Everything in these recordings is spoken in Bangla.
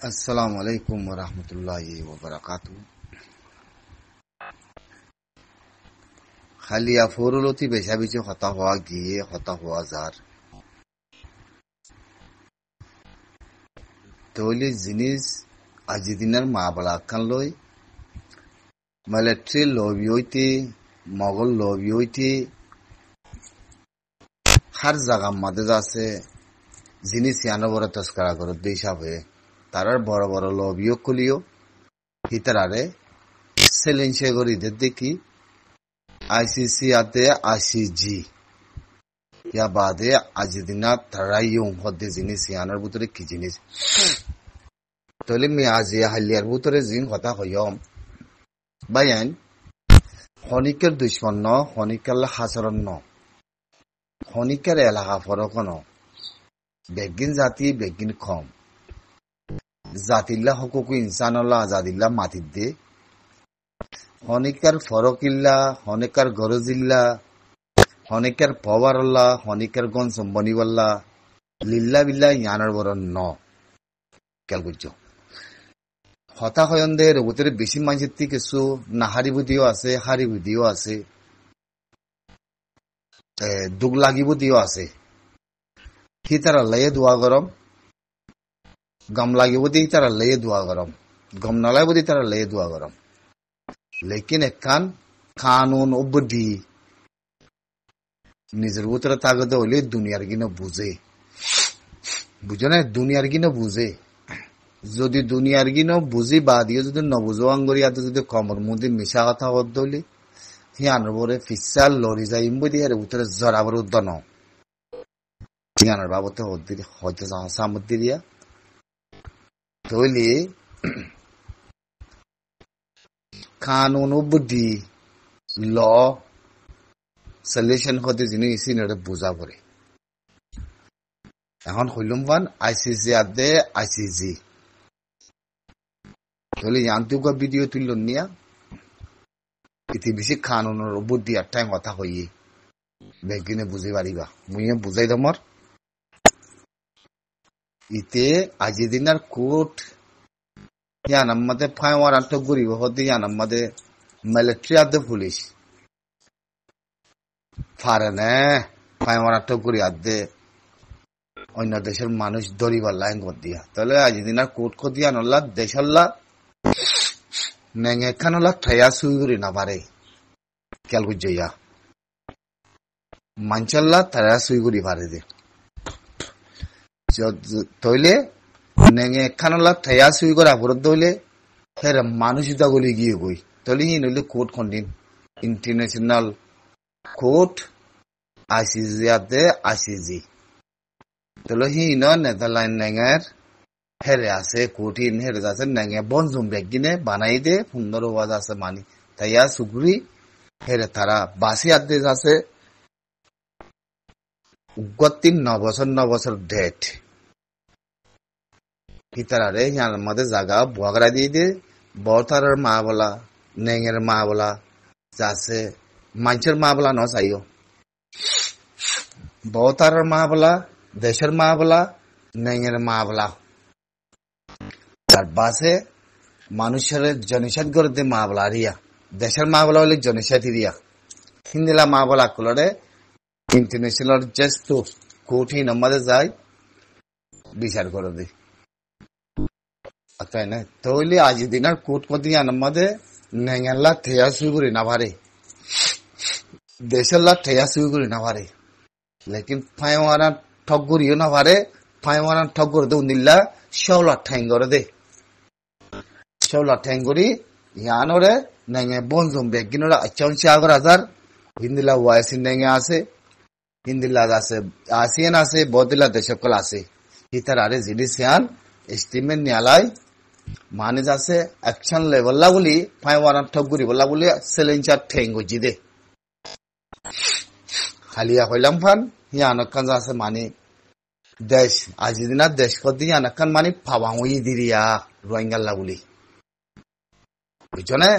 আসসালামু আলাইকুম ওয়া রাহমাতুল্লাহি ওয়া বারাকাতুহু। খালি আফরলতি বেশা বেশি হতা হওয়া গিয়ে হতা হওয়া যার তৈলি জিনিস আজি দিনের মা বলা কান লই মিলিটারি লবি হইতে মোগল লবি হইতে হার জায়গা মাঝে আছে জিনিস ইয়ানো বড় তস্করা করে দেশ হবে তারার বড় বড় লবিও খুলিও হিতারারে সেলেন্সে করি দেখি আইসিসি আতে আইসিজি ইয়া বাদে আজি দিনা তারাইও হদ্দে জিনিস ইয়ানোর ভিতরে কি জিনিস তলে মি আজি হালিয়ার ভিতরে জিন কথা হইম বায়ান খনিকের দুশ্মন ন খনিকাল হাসরন ন খনিকের এলাকা ফরক ন বেগিন জাতি বেগিন কম জাতিল্লা হকুকু ইনসানল্লাহ আজাদিল্লা মাতির দে খনিকার ফরকিল্লা খনিকার গরজিল্লা খনিকার পওয়ারল্লা খনিকার গন সম্বনিওয়াল্লা লিল্লা বিল্লা ইয়ানার বড় ন কেল বুঝছো হতা হয়নদের ভিতরে বেশি মানুষের থেকে কিছু নাহারি বুদ্ধিও আছে হারি বুদ্ধিও আছে দুগ লাগি বুদ্ধিও আছে সি তারা লয়ে দোয়া গরম গম লাগি বুদ্ধি তারা লয়ে দোয়া গরম গম নলাই বুদ্ধি তারা লয়ে দোয়া গরম লেকিন একান কানুন ও বুদ্ধি নিজের ভিতরে তাগদ হইলে দুনিয়ার কিনা বুঝে বুঝে না দুনিয়ার কিনা বুঝে যদি দুনিয়ার কিনা বুঝি বা দিয়ে যদি নবুঝো আঙ্গরিয়াতে যদি কমর মধ্যে মিশা কথা হত হইলে হিয়ানোর বরে ফিসাল লরি যাইম বুঝি এর ভিতরে জরাবর উদ্দন হিয়ানোর বাবতে হয়তো সামুদ্দি দিয়া তৈলি কানুন ও বুদ্ধি ল সলিউশন হতে জিনিস ইসিনে বুঝা পড়ে এখন হইলুম পান আইসিসি আদে আইসিজি তাহলে ইয়ান্তুকা ভিডিও তুলল নিয়া ইতি বেশি কানুনের বুদ্ধি আর টাইম কথা হইয়ে বেগিনে বুঝি পারিবা মুইয়ে বুঝাই দমর ইতে আজি দিনার কোর্ট ইয়ান আমাদের ফাইওয়ার আটক করিব হতে ইয়ান আমাদের মিলিটারি আদে পুলিশ ফারে না ফাইওয়ার আটক করি আদে অন্য দেশের মানুষ দরিবার লাইন কর দিয়া তাহলে আজি দিনার কোর্ট কর দিয়া নল্লা দেশল্লা নেঙে খানলা ঠাইয়া সুই করি না পারে কেল বুঝইয়া মানচাল্লা ঠাইয়া সুই করি পারে দে তইলে নেঙে খানলা ঠাইয়া সুই করা বরদ হইলে হের মানুষিতা গলি গিয়ে গই তইলে হি নইলে কোর্ট কন্ডিন ইন্টারন্যাশনাল কোর্ট আইসিজি আতে আইসিজি তইলে হি ন নেদারল্যান্ড নেঙের হেরে আছে কঠিন হেরে আছে নেঙে বনজুম বেগিনে বানাই দে সুন্দর ওয়াজ আছে মানি তাইয়া সুগুরি হেরে তারা বাসি আদে আছে উগতিন 9 বছর ডেট হিতারে ইয়ার মধ্যে জায়গা বগরা দিয়ে দে বতারের মা বলা নেঙের মা বলা যাচ্ছে মানুষের মা বলা ন চাইও বতারের মা বলা দেশের মা বলা নেঙের মা বলা তার বাসে মানুষের জনসাদ করে দে মা বলা রিয়া দেশের মা বলা হলে জনসাদ রিয়া হিন্দিলা মা বলা কুলরে ইন্টারন্যাশনাল জাস্ট কঠিন আমাদের যায় বিচার করে দে তাই না তৈলি আজ দিনার কোর্ট কদি আমাদের নেঙেল্লা ঠেয়া শুরু করি না পারে দেশের লাখ ঠেয়া শুরু করি না পারে লেকিন ফাইওয়ারা ঠক করিও না পারে ফাইওয়ারা ঠক করে দে উনিল্লা শেওলা ঠ্যাং করে দে শেওলা ঠ্যাং করি ইয়ানরে নেঙে বনজুম বেগিনরা আচ্ছা আগর হাজার হিন্দিলা ওয়াইসিন নেঙে আছে হিন্দিলা আছে আসিয়ান আছে বদিলা দেশকল আছে ইতার আরে জিনিস ইয়ান এস্টিমেট নিয়ালাই মানে যাচ্ছে অ্যাকশন লেভেল বলি ফাইওয়ারা ঠক করি বলা বলি সেলেঞ্চার ঠ্যাং গজি দে খালিয়া হইলাম ফান ইয়ানকান যাচ্ছে মানে দেশ আজি দিনা দেশ কদি ইয়ানকান মানে ফাবাঙই দিরিয়া রোহিঙ্গাল্লা বলি বুঝছো না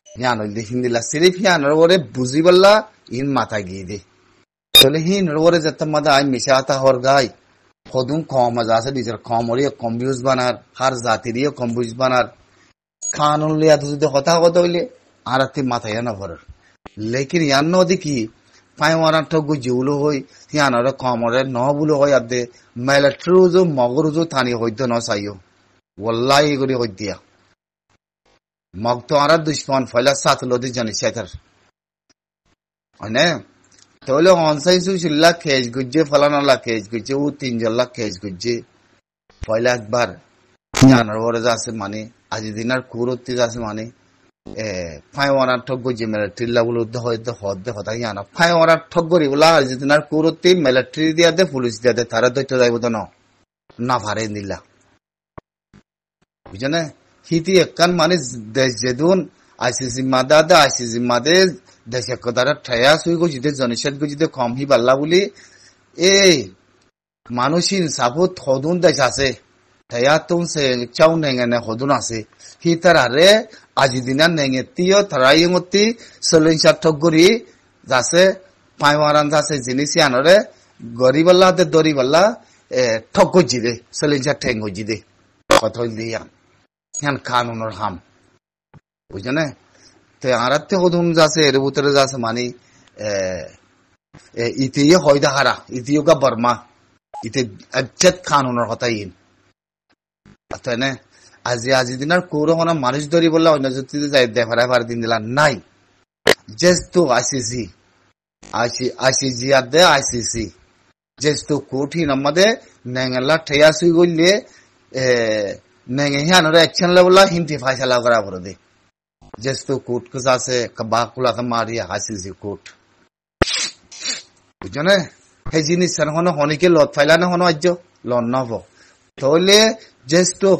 ইয়ান হইলে হিন্দিলা সিরিফ ইয়ানোর ওরে বুঝি বললা ইন মাথা গিয়ে দে তাহলে হিন ওরে যেতে মাদা আই মিশা আতা হর গাই খদুন কম আছে নিজের কমরিয়ে কম্বিউজ বানার হার জাতিরিয়ে কম্বিউজ বানার খানুন লিয়া যদি কথা কথা হইলে আর মাথায় না ভরার লেকিন ইয়ান নদী কি পাইওয়ারার ঠগু জিউলো হই ইয়ানরে কমরে ন বুলো হয় আদে মেলেট্রুজো মগরুজো থানি হইতো ন চাইও ওয়াল্লাহি এগুলি হই দিয়া মগ তো আর দুশ্মন ফয়লা সাত লদি জানি সেতার মানে তাহলে অনসাই সুশিল্লা খেজ গুজ্জে ফলানালা খেজ গুজ্জে ও তিনজল্লা খেজ গুজ্জে পয়লা একবার জানার ওরে যাচ্ছে মানে আজি দিনার কুরত্তি যাচ্ছে মানে ফাইওয়ারার ঠগ গুজ্জে মিলিটারি বলে হয়তো হদ্দে হতা জানা ফাইওয়ারার ঠগ গরি বলা আজি দিনার কুরত্তি মিলিটারি দিয়া দে পুলিশ দিয়া দে তারা দৈত্য যাইব তো না ভারে দিলা বুঝনে হিতি একখান মানে দেশ যেদুন আইসিসি মাদা দা আইসিসি মাদে দেশে কদারা ঠায়া সুই গজিতে জনসেদ গজিতে কম হি বাল্লা বলি এই মানুষিন সাবুত হদুন দেশ আছে ঠায়া তুম সে চাউ নেঙে হদুন আছে হি তারারে আজি দিনা নেঙে তিও তারাই মতি সলিন সার্থক গরি যাছে পাইওয়ারান যাছে জিনিস আনরে গরিবাল্লা দে দরিবাল্লা ঠক গজিদে সলিন সার ঠেং গজিদে কথা দিয়া হ্যান কানুনের হাম বুঝনে তে আরাতে হদুন যাচ্ছে এর ভিতরে যাচ্ছে মানে ইতিয়ে হয়দা হারা ইতিয়োগা বর্মা ইতে আজ্জাত কানুনের কথা ইন তাই না আজি দিনার কৌরব মানুষ ধরি বললা অন্য যদি যাই দেখারা ভার দিন দিলা নাই যেহেতু আইসিজি আর দে আইসিসি যেহেতু কঠিন আমাদের নেঙ্গলা ঠেয়া সুই গলিয়ে নেঙ্গে হিয়ানোর অ্যাকশন লেবলা হিন্দি ফাইসালা করা করে দে যেহেতু কোর্ট কে আছে বাকুলা মারিয়া আইসিসি কোর্ট বুঝনে সেই জিনিস হনিকে লত ফাইলা না হনো আজ্য লন নব তাহলে যেহেতু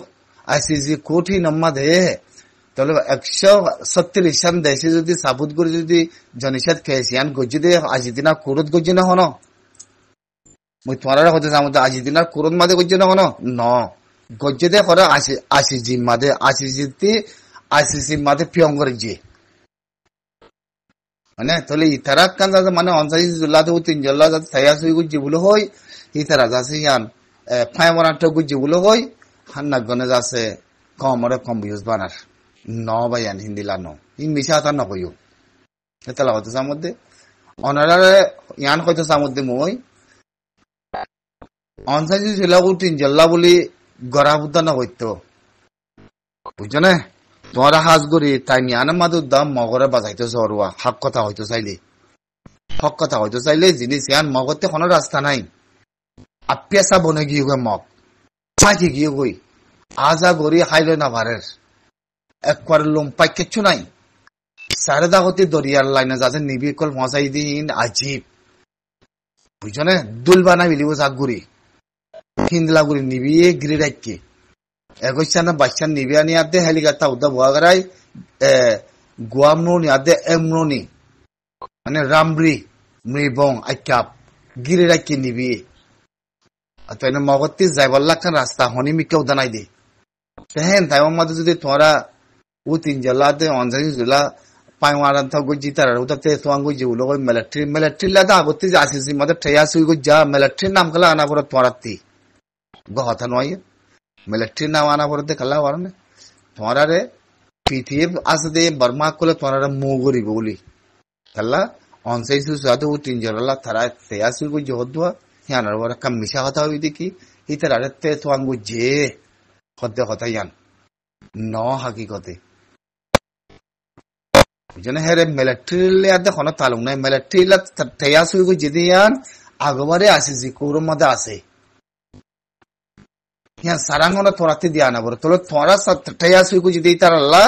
আইসিসি কোর্ট হি নম্মা দে তাহলে 137 দেশে যদি সাবুত করে যদি জনিসাদ খেয়েছিয়ান গজ্জি দে আজি দিনা কোরত গজ্জি না হনো মই তোমার হতে আমাদের আজি দিনার কোরত মাদে গজ্জি না হনো ন গজ্জি দে করা আইসিজি মাদে আইসিজি আইসিসি মাদে পিয়ঙ্গর জি মানে তাহলে ইতারা কান যাতে মানে অনসাই জুল্লাতে ও তিন জল্লা যাতে থাইয়া সুই গুজি বলে হই ইতারা যাচ্ছে ইয়ান ফাইমারাটো গুজি বলে হই হান্না গনে যাচ্ছে কমরে কম্বিউজ বানার ন বাইয়ান হিন্দিলা ন ই মিশা তা নকইও এতলা হতে সামধ্যে অনারারে ইয়ান হয়তো সামধ্যে মই অনসাই জুল্লা ও তিন জল্লা বলি গড়া বুদ্ধা না হইতো বুঝছো না তোমার হাজগুড়ি তাই নিয়ানের মাদুর দাম মগরে বাজাইতে জরুয়া হক কথা হয়তো চাইলে জিনিস ইয়ান মগতে কোনো রাস্তা নাই আপিয়াসা বনে গিয়ে গে মগ চাকি গিয়ে গই আজা গড়ি হাইলে না ভারের একবার লোম পাই কিচ্ছু নাই সারে দাগতি দরিয়ার লাইনে যাতে নিবি কল মজাই দিন আজীব বুঝছো না দুল বানা বিলিব জাগুড়ি হিন্দলা গুড়ি নিবিয়ে গিরি রাখি এগোচ্ছানা বাচ্চা নিবে আনি আদে হেলিকপ্টার উদ্দা ভোয়াগারাই গুয়ামনি আদে এমনি মানে রামব্রি মৃবং আইকাপ গিরে রাখি নিবি তো এনে মগতি যাইবল্লা খান রাস্তা হনি মিকে উদানাই দে হেন তাই মাঝে যদি তোরা ও তিন জেলা দে অঞ্জানি জেলা পাইওয়ারান থাক গুজি তার উদাতে তোয়াং গুজি উলো মিলিটারি লাদা আগতি আসিসি মাদে ঠেয়া সুই গুজা মিলিটারি নাম খেলা আনা পরে তোরাতি গহতা নয় মিলিটারি নাম আনা পরে খেলা পারে তোমার পৃথিবী আছে দে বর্মা করলে তোমার মুগুরি বলি খেলা অনসাই সুসাদে ও তিন জেলা তারা ঠেয়া সুই গুজি হদুয়া হিয়ানার বড় কাম মিশা কথা হই দেখি ইতারে তে তোয়াং গুজে হদ্দে কথা ইয়ান ন হাকিকতে বুঝনে হেরে মিলিটারি আদে কোনো তালুক নাই মিলিটারি লা ঠেয়া সুই গুজি দিয়ান আগবারে আসিসি কৌরম মধ্যে আছে ইয়ান সারাঙ্গনা তোরাতে দিয়া না বড় তোর তোরা ঠেয়া সুই গুজি দিই তার আল্লাহ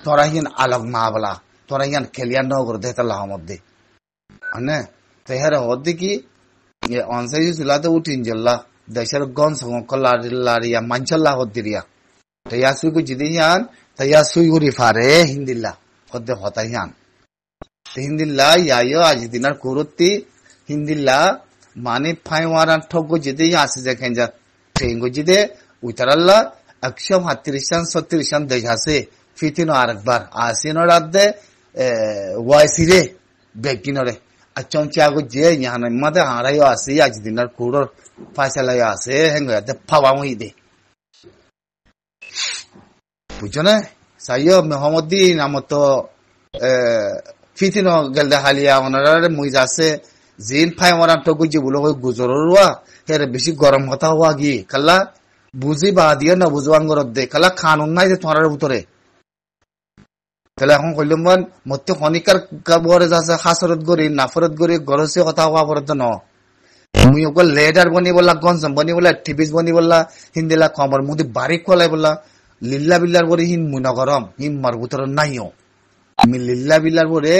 তোরা হিন আলোক না বলা তোরা ইয়ান খেলিয়ান ন করে দে তাল্লাহ মধ্যে মানে তেহারে হদ্দে কি অনসাই জুলাতে উঠিন জল্লা দেশের গন লারিয়া মাঞ্চল্লা হদ্দিরিয়া ঠেয়া সুই গুজি দিয়ান ঠেয়া সুই গুরি ফারে হিন্দিল্লা হদ্দে হতা ইয়ান হিন্দিল্লা ইয়াইও আজ দিনার কুরুত্তি হিন্দিল্লা মানে ফাইওয়ারান ঠগ গুজি দিয়ে আসে দেখেন যা ট্রেন গুজি দে উইতারাল্লা 138 দেশ আছে ফিতিনো আরেকবার আসিনো রাত দে ওয়াইসিরে বেকিনরে চমচা গুজে ইয়ান মাদে হারাইও আসে আজ দিনার কুরোর ফাইসালাই আছে হেঙ্গয়াতে ফাওয়াই দে বুঝছো না সাইও মেহমদ্দিন আমার তো ফিতিনো গেলদে হালিয়া ওনারা মুই যাচ্ছে জিন ফাই মরাম তো গুজি বলো গুজরুয়া হেরে বেশি গরম কথা হওয়া গিয়ে কাল্লা বুঝি বা দিয়ে না বুঝো আঙ্গর দে কাল্লা খানুন নাই যে তোমার ভিতরে তাহলে এখন কইলাম মতে খনিকার কাবরে যাচ্ছে হাসরত গরি নাফরত গরি গরসে কথা হওয়া পড়তে ন মুই ওকে লেডার বনি বললা গঞ্জম বনি বললা টিভিস বনি বললা হিন্দিলা কমর মুদি বারিক কলাই বললা লিল্লা বিল্লার বরে হিন মুনা গরম হিম মার ভিতরে নাইও আমি লিল্লা বিল্লার বরে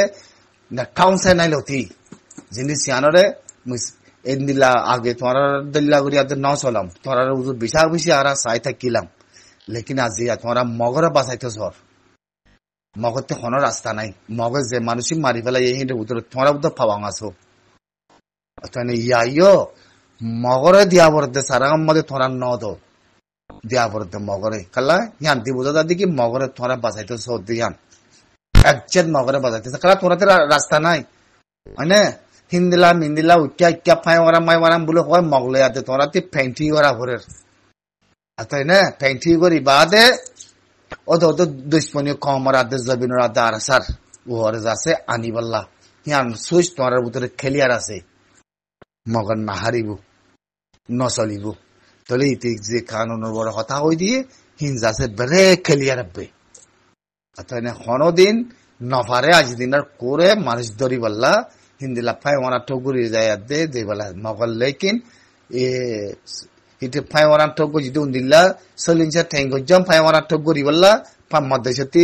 না টাউন সাই নাই লতি জিনিস সিয়ানরে এদিলা আগে তোমার দিল্লা করি আজ ন চলাম তোমার বিশা বেশি আর চাই থাকিলাম লেকিন আজি তোমার মগরে বাঁচাইতে সর মগতে কোনো রাস্তা নাই মগজ যে মানুষই মারি ফেলা এই ভিতরে তোমার বুদ্ধ পাওয়াং আছো ইয়াইও মগরে দিয়া পড়তে সারা মধ্যে তোরা ন দো দিয়া পড়তে মগরে কালা ইয়ান দি বুঝা দাদি কি মগরে তোরা বাঁচাইতে সর দিয়ান একচেত মগরে বাঁচাইতেছে কালা তোরা রাস্তা নাই মানে হিন্দিলা মিন্দিলা উঠিয়া ইত্যা ফাই ওরা মাই ওরাম বলে হয় মগলে আতে তোরা তি ফেন্টি ওরা ভরের আতাই না ফেন্টি করি বাদে ওদ দুশ্মনী কমর আদে জবিনের আদে আর সার ওরে যাচ্ছে আনিবাল্লা হিয়ান সুইচ তোমার ভিতরে খেলিয়ার আছে মগর না হারিব নচলিব তাহলে ইতি যে কানুনের বড় কথা হই দিয়ে হিন যাচ্ছে বেড়ে খেলিয়া রাখবে তাই না কোনদিন নফারে আজ দিনের করে মানুষ ধরি বললা হিন্দি লাফাই ওরা ঠগুরি যায় দে যে বলা মগল লেকিন এ ইতে ফাই ওরা ঠগ যদি উন্দিল্লা সলিনসা ঠেঙ্গ জম ফাই ওরা ঠগুরি বললা পাম মধ্যে সত্যি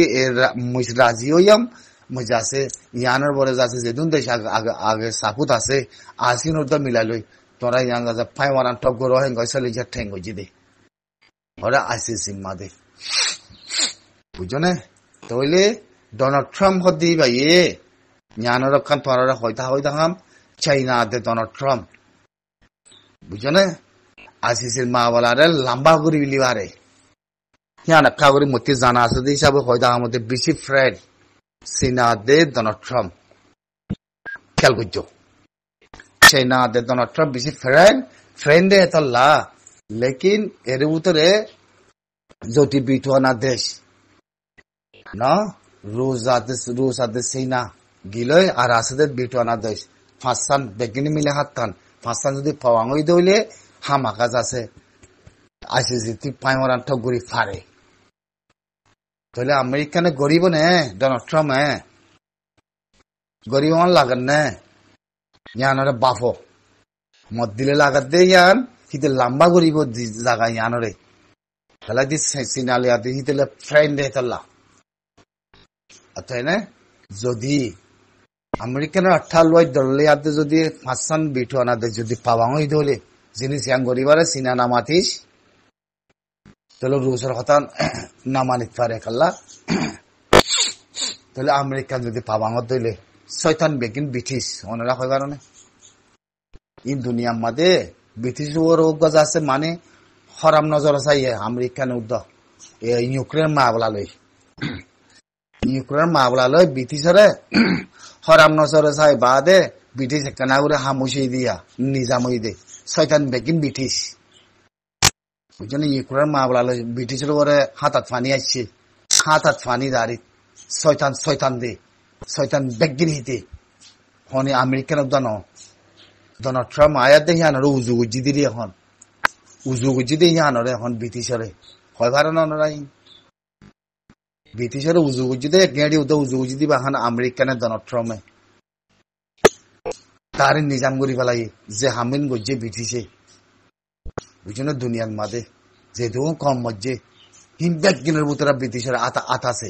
মুজ রাজি হইয়াম মুজ আছে ইয়ানোর বরে যাচ্ছে যেদিন দেশ আগে সাপুত আছে আসিন ওর তো মিলাই লই তোরা ইয়ান যাচ্ছে ফাই ওরা ঠগুর হেঙ্গ সলিনসা ঠেঙ্গ জিদে ওরা আসে সিম্মা দে বুঝছো না তাহলে ডোনাল্ড ট্রাম্প হদি ভাইয়ে ஞானோட খান তোরা হইতা হাম চাইনা দে ডোনাল্ড ট্রাম্প বুঝছো না আসিসের মা বলারে লম্বা করে বিলিবারে ইয়ান কাগরি মতি জানা আছে যে হিসাবে হইতা আমাদের বেশি ফ্রেন্ড সিনা দে ডোনাল্ড ট্রাম্প খেয়াল করছো চাইনা দে ডোনাল্ড ট্রাম্প বেশি ফ্রেন্ড দে এতলা লেকিন এর ভিতরে যদি বিটুয়ানা দেশ না রুশ আদে সিনা গিলয় আর আসাদের বিটুয়ানা দেশ ফাঁসান বেগিনি মিলে হাততান ফাঁসান যদি পাওয়াঙই দইলে হামাকাজ আছে আসে যদি পাইমরান ঠগুরি ফারে তাহলে আমেরিকানে গরিব নে ডোনাল্ড ট্রাম্প গরিব আমার লাগান নে ইয়ানরে বাফো মত দিলে লাগাত দে ইয়ান হিতে লম্বা গরিব জায়গা ইয়ানরে তাহলে দি সিনালে আদি হিতে ফ্রেন্ড দে তাল্লা তাই না যদি আমেরিকানের 18 দলে আদে যদি ফাঁসান বিটুয়ানা দে যদি পাওয়াঙই দলে জিনিস ইয়াং গরিবারে সিনা নামাতিস তাহলে রুশের কথা না মানিত পারে কাল্লা তাহলে আমেরিকান যদি পাওয়াঙত দইলে শয়তান বেগিন ব্রিটিশ ওনারা হয় কারণে ইন দুনিয়ার মাঝে ব্রিটিশ ওর গজা আছে মানে হরাম নজর চাইয়ে আমেরিকান উদ্দ ইউক্রেন মাবলা লই ইউক্রেন মাবলা লই ব্রিটিশরে হরাম নজর চাই বাদে ব্রিটিশ একখানা করে হামুসি দিয়া নিজামই দে শয়তান বেগিন ব্রিটিশ বুঝছেন ইউক্রেন মাবলা লই ব্রিটিশের ওরে হাতাত ফানি আসছে হাতাত ফানি দাঁড়ি শয়তান দে শয়তান বেগিন হিতে হনে আমেরিকান উদ্দ ন ডোনাল্ড ট্রাম্প আয়াত দেখি আনরে উজু গুজি দিলি এখন উজু গুজি দিয়ে আনরে এখন ব্রিটিশরে হয় ভালো নরাই ব্রিটিশরে উজু গুজি দিয়ে গেঁড়ি উদা উজু গুজি দিবা এখন আমেরিকানের ডোনাল্ড ট্রাম্পে তার নিজাম করি পেলাই যে হামিন গজ্জে ব্রিটিশে বুঝছো দুনিয়ার মাঝে যেহেতু কম মজ্জে হিম ব্যাগ গিনের ভিতরে ব্রিটিশের আতাছে